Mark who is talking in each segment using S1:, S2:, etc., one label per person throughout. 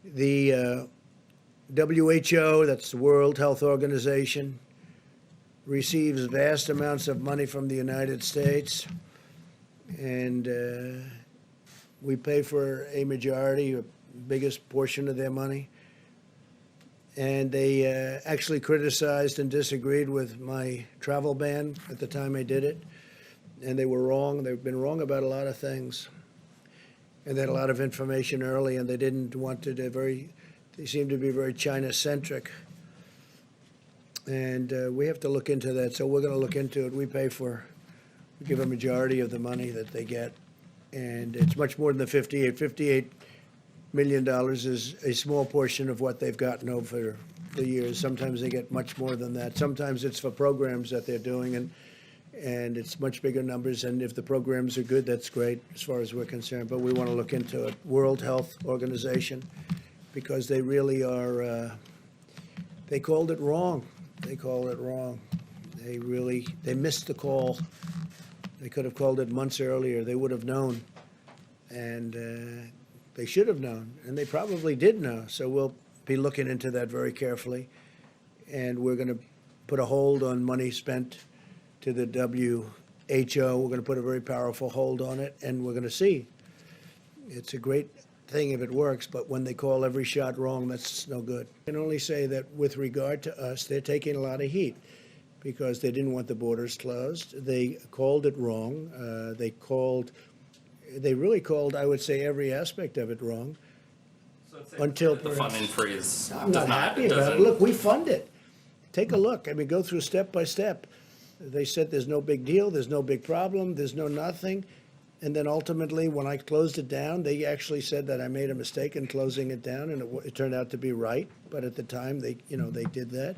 S1: The WHO, that's the World Health Organization, receives vast amounts of money from the United States, and we pay for a majority, or biggest portion of their money. And they actually criticized and disagreed with my travel ban at the time I did it. And they were wrong. They've been wrong about a lot of things. And they had a lot of information early, and they didn't want to, they seemed to be very China-centric. And we have to look into that. So we're going to look into it. We give a majority of the money that they get. And it's much more than the $58 million is a small portion of what they've gotten over the years. Sometimes they get much more than that. Sometimes it's for programs that they're doing, and it's much bigger numbers. And if the programs are good, that's great as far as we're concerned. But we want to look into it. World Health Organization, because they really are, they called it wrong. They called it wrong. They missed the call. They could have called it months earlier. They would have known. And they should have known, and they probably did know. So we'll be looking into that very carefully, and we're going to put a hold on money spent to the WHO. We're going to put a very powerful hold on it, and we're going to see. It's a great thing if it works, but when they call every shot wrong, that's no good. I can only say that with regard to us, they're taking a lot of heat because they didn't want the borders closed. They called it wrong. They really called, I would say, every aspect of it wrong.
S2: So
S1: until
S2: the funding freeze.
S1: I'm not happy about it. Look, we fund it. Take a look. I mean, go through step by step. They said there's no big deal, there's no big problem, there's no nothing. And then ultimately, when I closed it down, they actually said that I made a mistake in closing it down, and it turned out to be right. But at the time, they did that.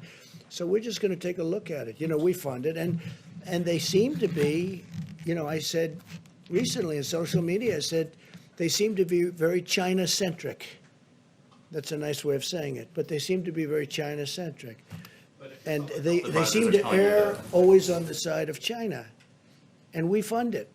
S1: So we're just going to take a look at it. We fund it, and they seem to be. I said recently in social media, I said they seem to be very China-centric. That's a nice way of saying it, but they seem to be very China-centric, and they seem to err always on the side of China, and we fund it.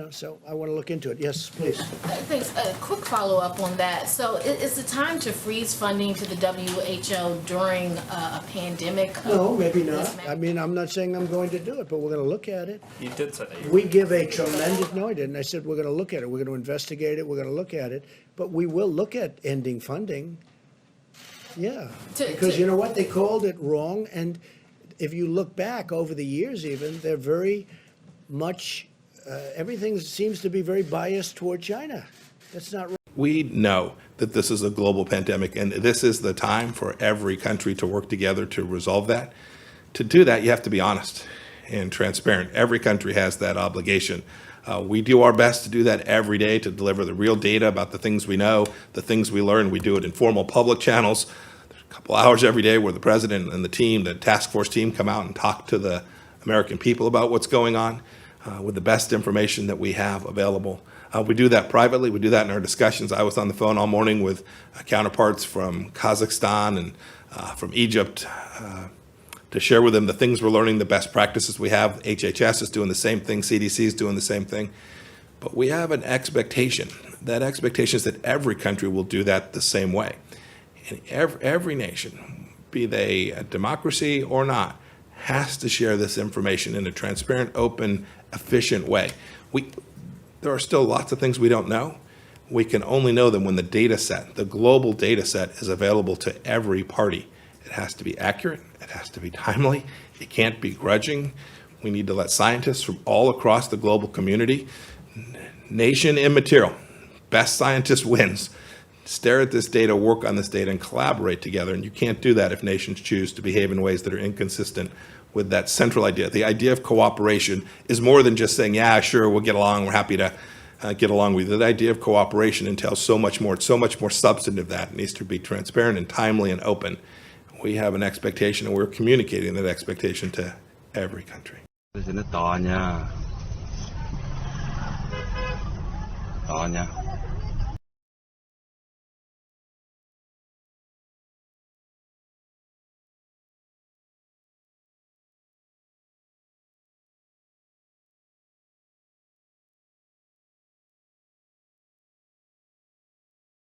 S1: So I want to look into it. Yes, please.
S3: Thanks. A quick follow-up on that. So is it time to freeze funding to the WHO during a pandemic?
S1: No, maybe not. I mean, I'm not saying I'm going to do it, but we're going to look at it.
S2: You did say that.
S1: We give a tremendous, no, I didn't. I said we're going to look at it. We're going to investigate it. We're going to look at it. But we will look at ending funding. Yeah. Because you know what? They called it wrong. And if you look back over the years even, they're very much... everything seems to be very biased toward China. That's not right.
S4: We know that this is a global pandemic, and this is the time for every country to work together to resolve that. To do that, you have to be honest and transparent. Every country has that obligation. We do our best to do that every day, to deliver the real data about the things we know, the things we learn. We do it in formal public channels. There's a couple hours every day where the president and the team, the task force team, come out and talk to the American people about what's going on. With the best information that we have available. We do that privately. We do that in our discussions. I was on the phone all morning with counterparts from Kazakhstan and from Egypt to share with them the things we're learning, the best practices we have. HHS is doing the same thing. CDC is doing the same thing. But we have an expectation. That expectation is that every country will do that the same way. And every nation, be they a democracy or not, has to share this information in a transparent, open, efficient way. There are still lots of things we don't know. We can only know them when the data set, the global data set, is available to every party. It has to be accurate. It has to be timely. It can't be grudging. We need to let scientists from all across the global community, nation immaterial, best scientist wins, stare at this data, work on this data, and collaborate together. And you can't do that if nations choose to behave in ways that are inconsistent with that central idea. The idea of cooperation is more than just saying, yeah, sure, we'll get along, we're happy to get along with you. The idea of cooperation entails so much more. It's so much more substantive than that. It needs to be transparent and timely and open. We have an expectation, and we're communicating that expectation to every country.
S5: Tanya.